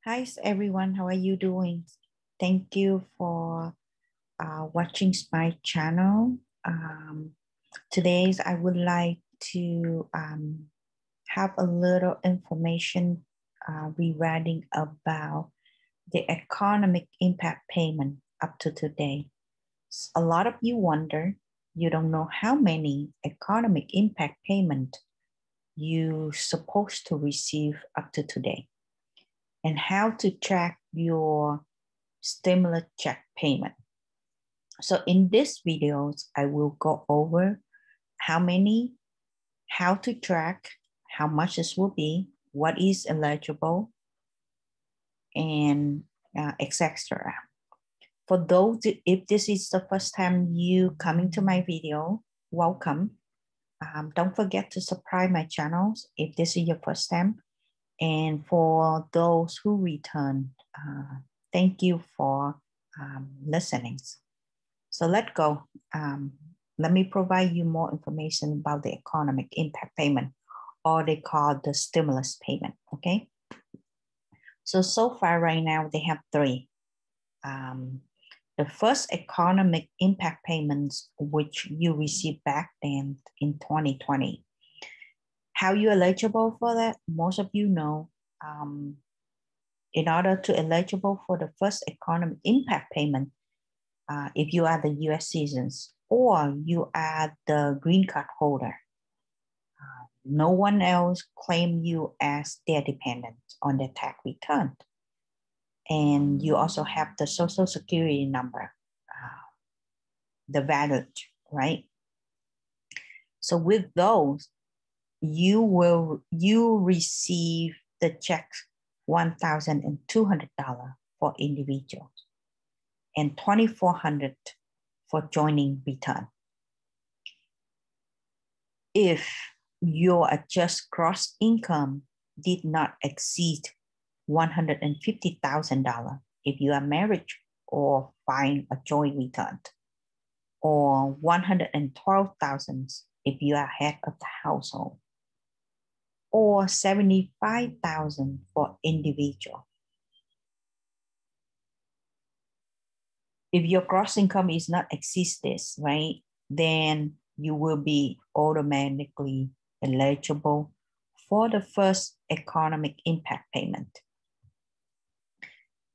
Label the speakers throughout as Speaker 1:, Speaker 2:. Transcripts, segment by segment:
Speaker 1: Hi everyone, how are you doing? Thank you for watching my channel. Today I would like to have a little information regarding about the economic impact payment up to today. A lot of you wonder, you don't know how many economic impact payment you supposed to receive up to today and how to track your stimulus check payment. So in this videos, I will go over how many, how to track, how much this will be, what is eligible, and etc. For those, if this is the first time you coming to my video, welcome. Don't forget to subscribe my channels if this is your first time. And for those who return, thank you for listening. So let's go. Let me provide you more information about the economic impact payment, or they call the stimulus payment, okay? So far right now, they have three. The first economic impact payments, which you received back then in 2020. How you eligible for that? Most of you know, in order to eligible for the first economic impact payment, if you are the US citizens or you are the green card holder, no one else claim you as their dependent on their tax return. And you also have the social security number, the valid, right? So with those, you receive the check $1,200 for individuals and $2,400 for joining return. If your adjusted gross income did not exceed $150,000 if you are married or filing a joint return, or $112,000 if you are head of the household, or $75,000 for individual. If your gross income is not exceed this, right, then you will be automatically eligible for the first economic impact payment.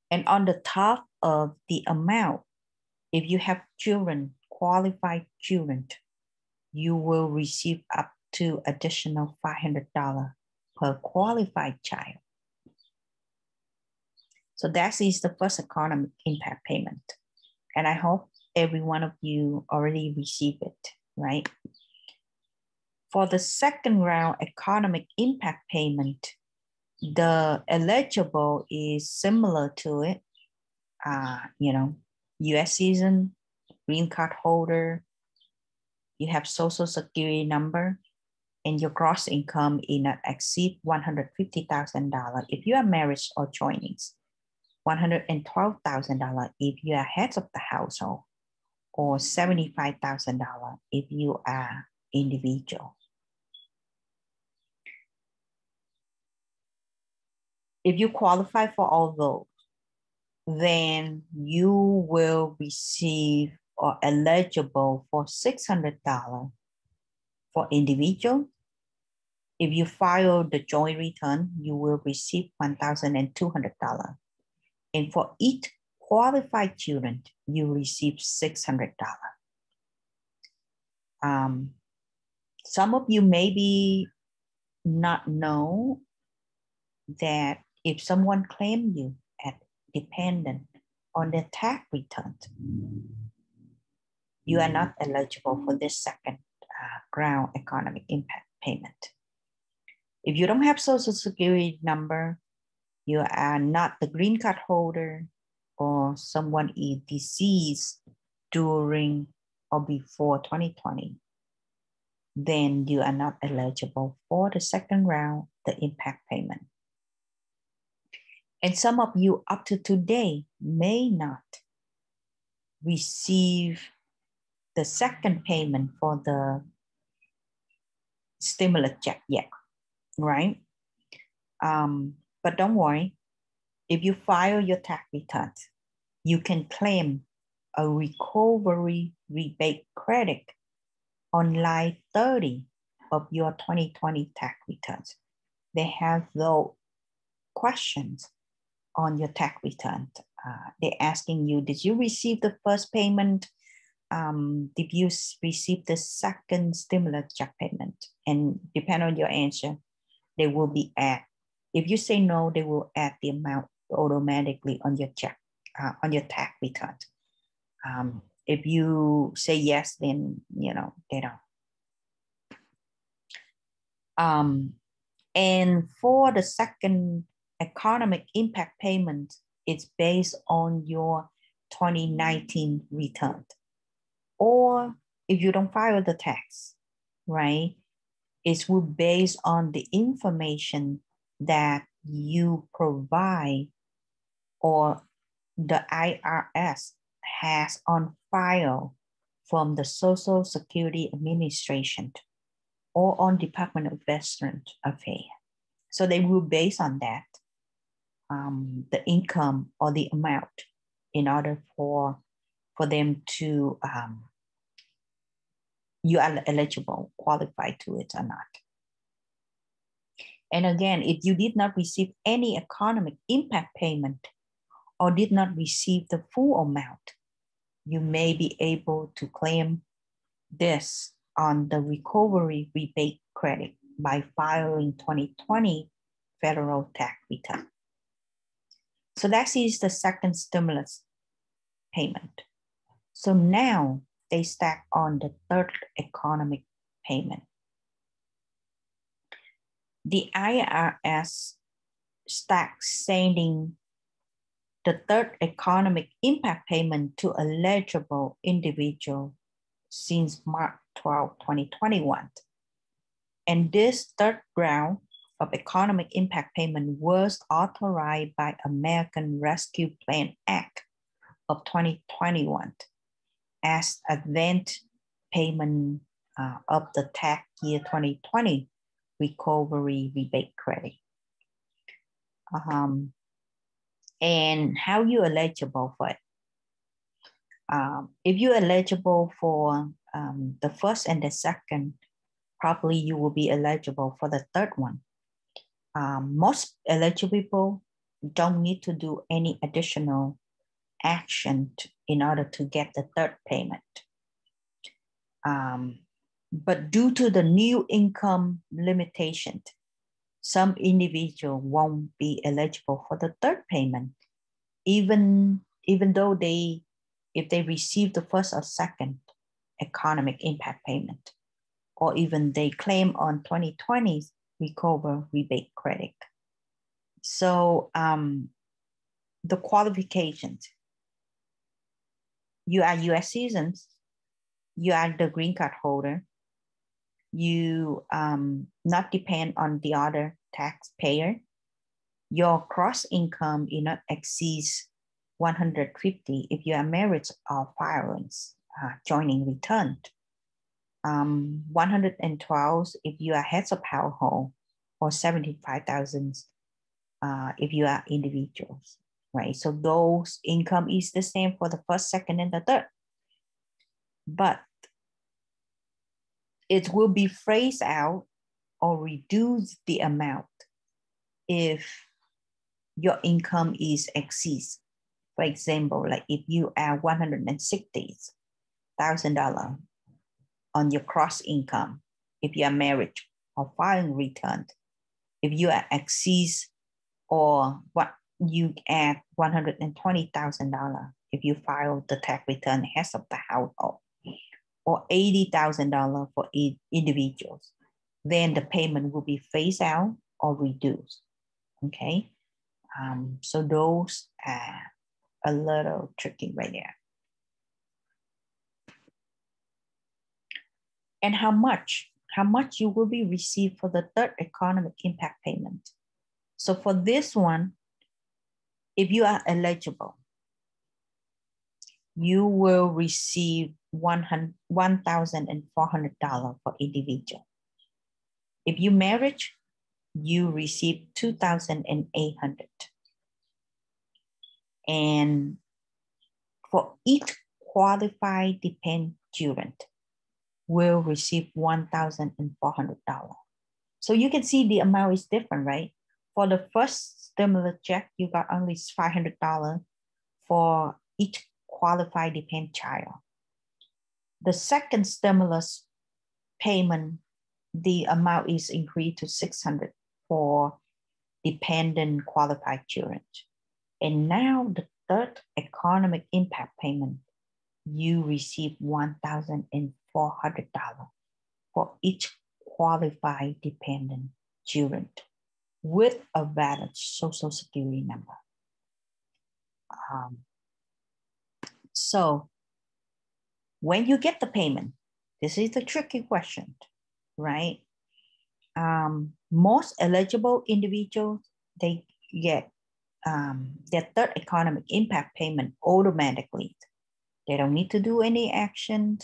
Speaker 1: And on the top of the amount, if you have children, qualified children, you will receive up to additional $500 per qualified child. So that is the first economic impact payment. And I hope every one of you already received it, right? For the second round economic impact payment, the eligible is similar to it. US citizen, green card holder, you have social security number, and your gross income is not exceed $150,000 if you are married or joining, $112,000 if you are head of the household, or $75,000 if you are individual. If you qualify for all those, then you will receive or eligible for $600 for individual. If you file the joint return, you will receive $1,200. And for each qualified children, you receive $600. Some of you maybe not know that if someone claims you as dependent on their tax return, you are not eligible for this second round economic impact payment. If you don't have social security number, you are not the green card holder, or someone is deceased during or before 2020, then you are not eligible for the second round, the impact payment. And some of you up to today may not receive the second payment for the stimulus check yet, right? But don't worry, if you file your tax returns, you can claim a recovery rebate credit on line 30 of your 2020 tax returns. They have those questions on your tax return. They're asking you, did you receive the first payment? Did you receive the second stimulus check payment? And depending on your answer, they will be add. If you say no, they will add the amount automatically on your check, on your tax return. If you say yes, then they don't. And for the second economic impact payment, it's based on your 2019 return. Or if you don't file the tax, right, it will be based on the information that you provide or the IRS has on file from the Social Security Administration or on Department of Veterans Affairs. So they will base on that, the income or the amount in order for them to, you are eligible, qualified to it or not. And again, if you did not receive any economic impact payment or did not receive the full amount, you may be able to claim this on the recovery rebate credit by filing 2020 federal tax return. So that is the second stimulus payment. So now they stack on the third economic payment. The IRS stacks sending the third economic impact payment to eligible individual since March 12, 2021. And this third round of economic impact payment was authorized by American Rescue Plan Act of 2021 as advance payment of the tax year 2020 recovery rebate credit. And how you eligible for it? If you're eligible for the first and the second, probably you will be eligible for the third one. Most eligible people don't need to do any additional action in order to get the third payment. But due to the new income limitation, some individuals won't be eligible for the third payment, even though if they receive the first or second economic impact payment, or even they claim on 2020's recovery rebate credit. So the qualifications: you are U.S. citizens, you are the green card holder, you not depend on the other taxpayer, your gross income is not exceeds 150 if you are married or filings, joining return. 112 if you are heads of household, or 75,000 if you are individuals, right? So those income is the same for the first, second, and the third. But it will be phased out or reduce the amount if your income is exceeds. For example, like if you are $160,000 on your gross income, if you are married or filing return, if you are exceeds or what you add $120,000 if you file the tax return heads of the household, or $80,000 for individuals, then the payment will be phased out or reduced. Okay, so those are a little tricky right there. And how much you will be received for the third economic impact payment. So for this one, if you are eligible, you will receive $1,400 for individual. If you married, you receive $2,800. And for each qualified dependent student will receive $1,400. So you can see the amount is different, right? For the first stimulus check, you got only $500 for each qualified dependent child. The second stimulus payment, the amount is increased to $600 for dependent qualified children. And now the third economic impact payment, you receive $1,400 for each qualified dependent children with a valid social security number. So when you get the payment, this is the tricky question, right? Most eligible individuals, they get their third economic impact payment automatically. They don't need to do any action,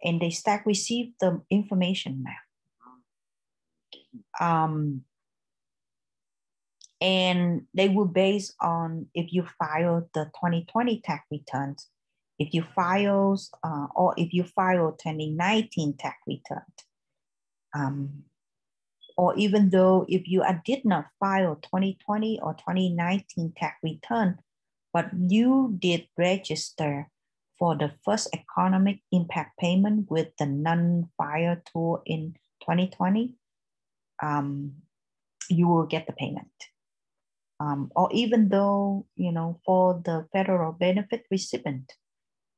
Speaker 1: and they start receive the information now. And they will base on if you file the 2020 tax returns, if you file, or if you file 2019 tax returns, or even though if you did not file 2020 or 2019 tax return, but you did register for the first economic impact payment with the non-file tool in 2020, you will get the payment. Or even though, you know, for the federal benefit recipient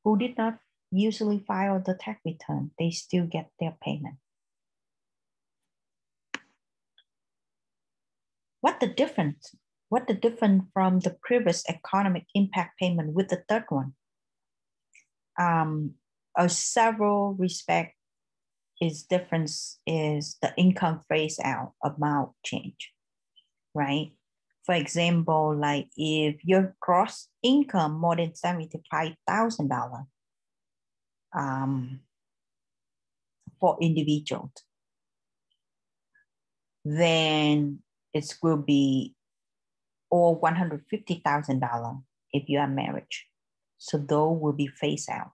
Speaker 1: who did not usually file the tax return, they still get their payment. What the difference from the previous economic impact payment with the third one? Several respects is difference is the income phase out amount change, right? For example, like if your gross income more than $75,000 for individuals, then it will be or $150,000 if you are married. So those will be phased out.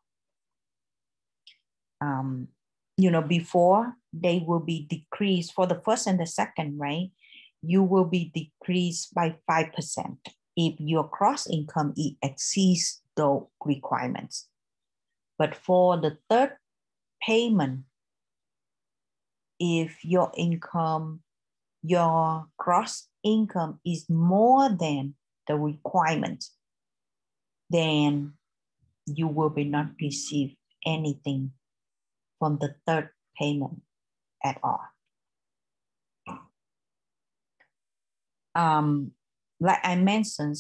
Speaker 1: You know, before they will be decreased for the first and the second, right? You will be decreased by 5% if your gross income exceeds those requirements. But for the third payment, if your gross income is more than the requirement, then you will be not receive anything from the third payment at all. Like I mentioned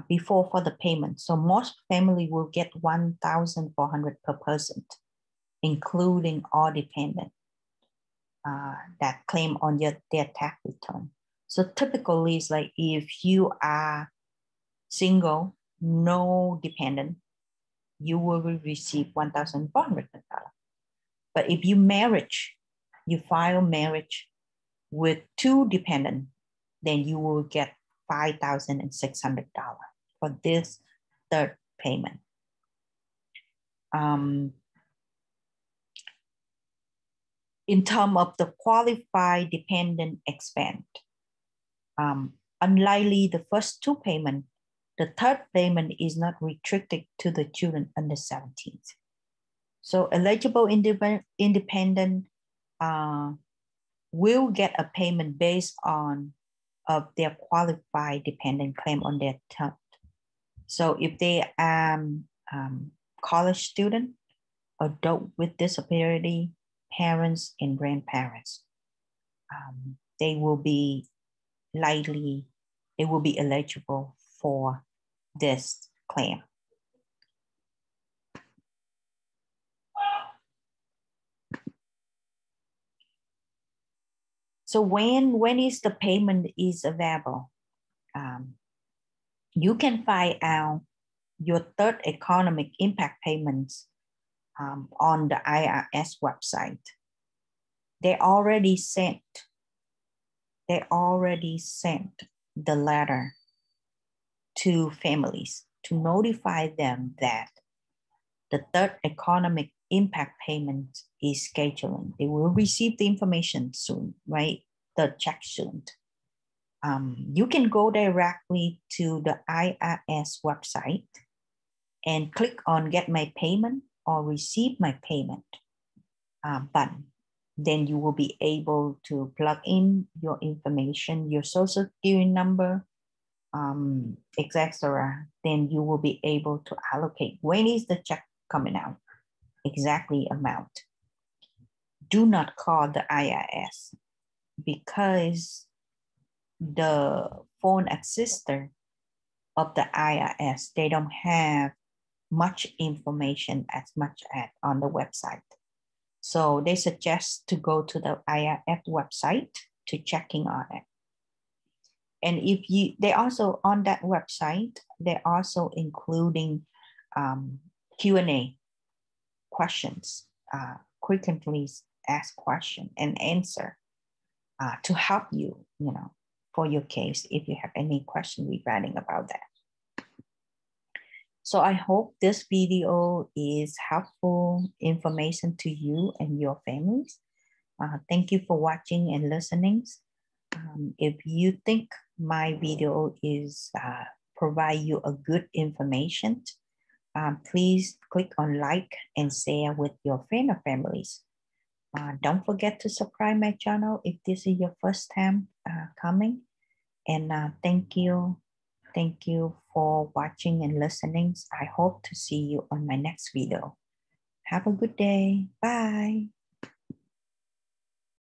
Speaker 1: before for the payment, so most family will get $1,400 per person, including all dependent that claim on their tax return. So typically it's like if you are single, no dependent, you will receive $1,400. But if you file marriage with two dependents, then you will get $5,600 for this third payment. In terms of the qualified dependent expense, unlikely the first two payments, the third payment is not restricted to the children under 17. So eligible independent will get a payment based on of their qualified dependent claim on their term. So if they are college student, adult with disability, parents and grandparents, they will be eligible for this claim. So when is the payment is available? You can find out your third economic impact payments on the IRS website. They already sent the letter to families to notify them that the third economic impact payment is scheduling. They will receive the information soon, right? The check soon. You can go directly to the IRS website and click on Get My Payment or Receive My Payment button. Then you will be able to plug in your information, your social security number, etc. Then you will be able to allocate when is the check coming out, exactly amount. Do not call the IRS because the phone assister of the IRS, they don't have much information as much as on the website. So they suggest to go to the IRS website to checking on it. And if they also on that website, they're also including Q&A questions, frequently asked question and answer to help you, for your case if you have any question regarding about that. So I hope this video is helpful information to you and your families. Thank you for watching and listening. If you think my video is provide you a good information, please click on like and share with your friends or families. Don't forget to subscribe my channel if this is your first time coming. And thank you for watching and listening. I hope to see you on my next video. Have a good day. Bye.